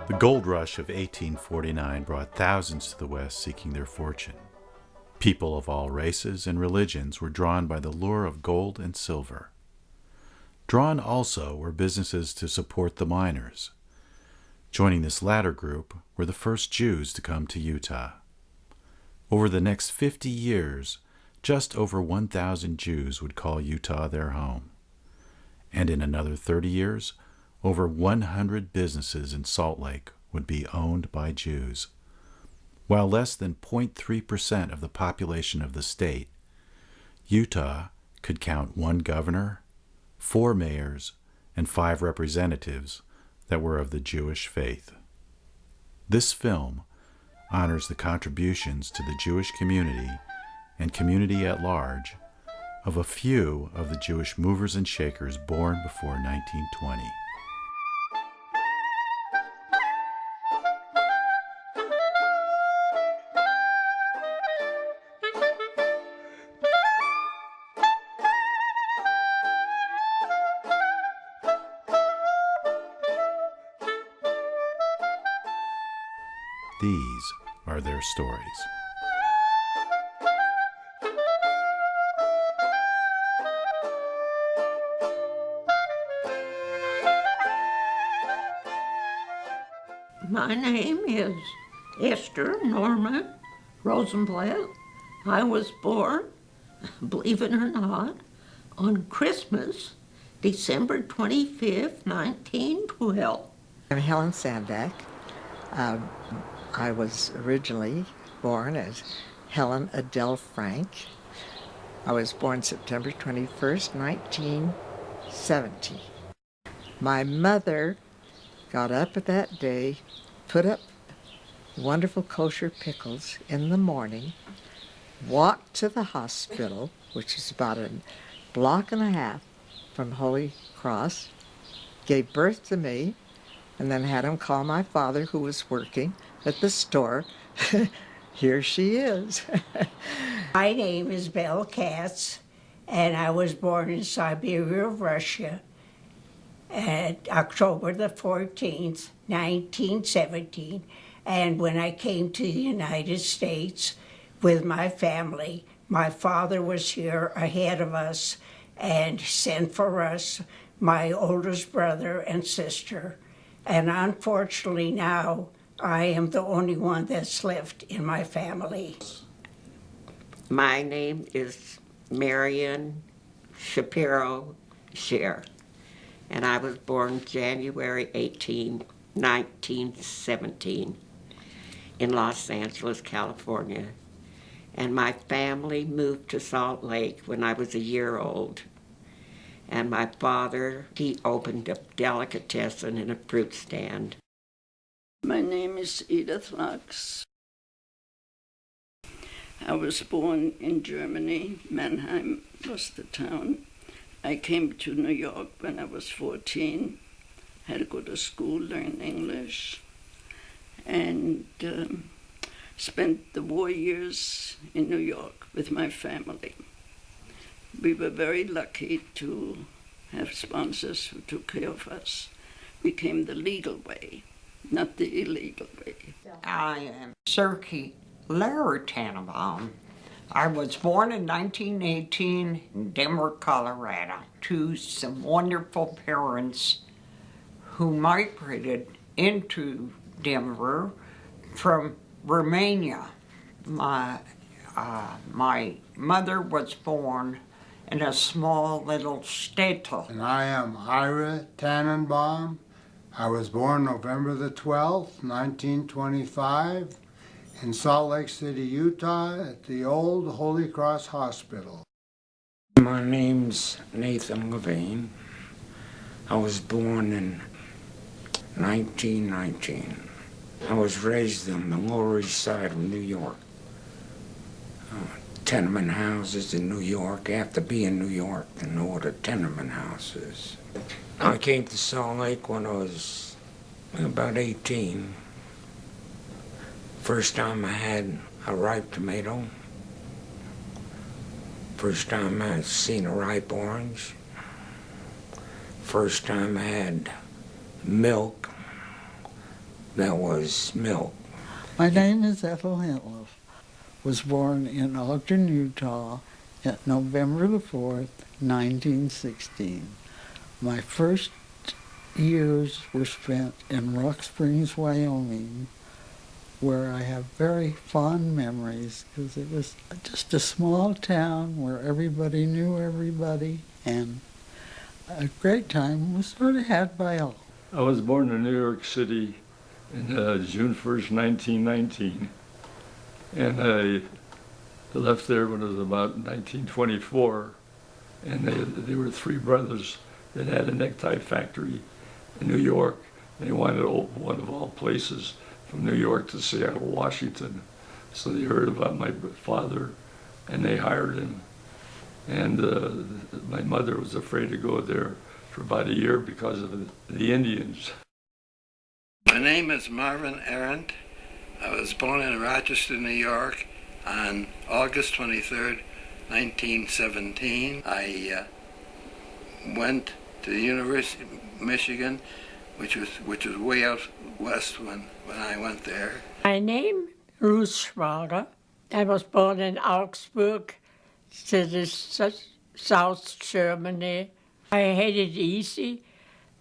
The gold rush of 1849 brought thousands to the West seeking their fortune. People of all races and religions were drawn by the lure of gold and silver. Drawn also were businesses to support the miners. Joining this latter group were the first Jews to come to Utah. Over the next 50 years, just over 1,000 Jews would call Utah their home. And in another 30 years, over 100 businesses in Salt Lake would be owned by Jews. While less than 0.3% of the population of the state, Utah could count 1 governor, 4 mayors, and 5 representatives that were of the Jewish faith. This film honors the contributions to the Jewish community and community at large of a few of the Jewish movers and shakers born before 1920. These are their stories. My name is Esther Norma Rosenblatt. I was born, believe it or not, on Christmas, December 25th, 1912. I'm Helen Sandak. I was originally born as Helen Adele Frank. I was born September 21st, 1970. My mother got up at that day, put up wonderful kosher pickles in the morning, walked to the hospital, which is about a block and a half from Holy Cross, gave birth to me, and then had him call my father, who was working at the store. Here she is. My name is Belle Katz, and I was born in Siberia, Russia, at October the 14th, 1917. And when I came to the United States with my family, my father was here ahead of us and sent for us, my oldest brother and sister. And unfortunately now, I am the only one that's left in my family. My name is Marion Shapiro Scher, and I was born January 18, 1917, in Los Angeles, California. And my family moved to Salt Lake when I was a year old. And my father, he opened a delicatessen and a fruit stand. My name is Edith Lux. I was born in Germany. Mannheim was the town. I came to New York when I was 14. Had to go to school, learn English, and spent the war years in New York with my family. We were very lucky to have sponsors who took care of us. We came the legal way, not the illegal way. I am Serki Larry Tannenbaum. I was born in 1918 in Denver, Colorado, to some wonderful parents who migrated into Denver from Romania. My mother was born in a small little shtetl. And I am Ira Tannenbaum. I was born November the 12th, 1925, in Salt Lake City, Utah, at the old Holy Cross Hospital. My name's Nathan Levine. I was born in 1919. I was raised on the Lower East Side of New York. Tenement houses in New York. You have to be in New York to know what a tenement house is. I came to Salt Lake when I was about 18. First time I had a ripe tomato. First time I had seen a ripe orange. First time I had milk. that was milk. My name is Ethel Hentliff. Was born in Ogden, Utah, at November the 4th, 1916. My first years were spent in Rock Springs, Wyoming, where I have very fond memories because it was just a small town where everybody knew everybody, and a great time was sort of had by all. I was born in New York City in June 1st, 1919, and I left there when it was about 1924, and they were three brothers that had a necktie factory in New York. They wanted one of all places from New York to Seattle, Washington. So they heard about my father, and they hired him. And my mother was afraid to go there for about a year because of the Indians. My name is Marvin Arendt. I was born in Rochester, New York on August 23rd, 1917. I went to the University of Michigan, which was way out west when I went there. My name Ruth Schwager. I was born in Augsburg, city South Germany. I had it easy.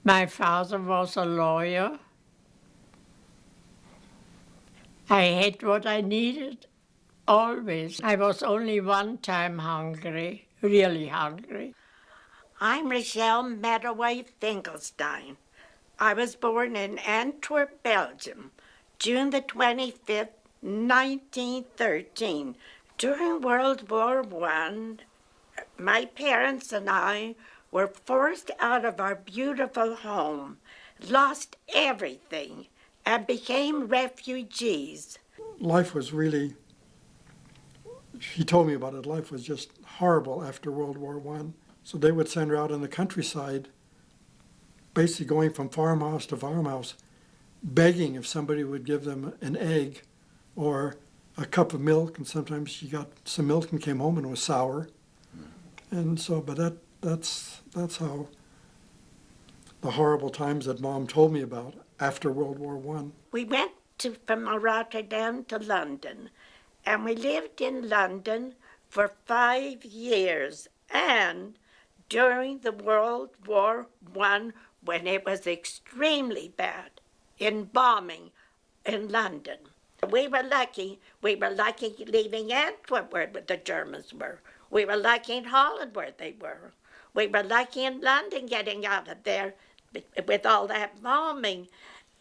My father was a lawyer. I had what I needed, always. I was only one time hungry, really hungry. I'm Rochelle Medaway Finkelstein. I was born in Antwerp, Belgium, June the 25th, 1913. During World War I, my parents and I were forced out of our beautiful home, lost everything, and became refugees. Life was really, she told me about it, life was just horrible after World War I. So they would send her out in the countryside, basically going from farmhouse to farmhouse, begging if somebody would give them an egg or a cup of milk, and sometimes she got some milk and came home and it was sour. And so, but that's how the horrible times that Mom told me about after World War I. We went from Rotterdam to London, and we lived in London for 5 years, and during the World War I, when it was extremely bad in bombing in London. We were lucky leaving Antwerp where the Germans were. We were lucky in Holland where they were. We were lucky in London getting out of there with all that bombing.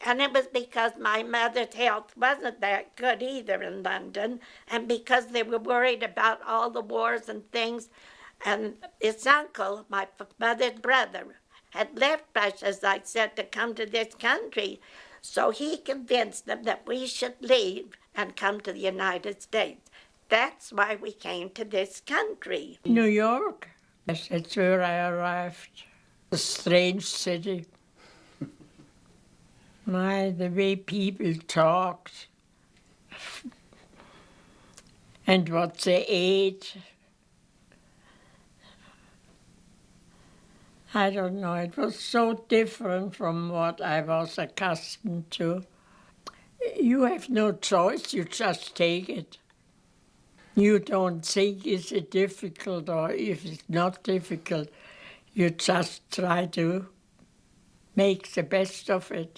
And it was because my mother's health wasn't that good either in London, and because they were worried about all the wars and things. And his uncle, my mother's brother, had left Russia, as I said, to come to this country. So he convinced them that we should leave and come to the United States. That's why we came to this country. New York, yes, that's where I arrived. A strange city. The way people talked and what they ate. I don't know, it was so different from what I was accustomed to. You have no choice, you just take it. You don't think is it difficult, or if it's not difficult, you just try to make the best of it.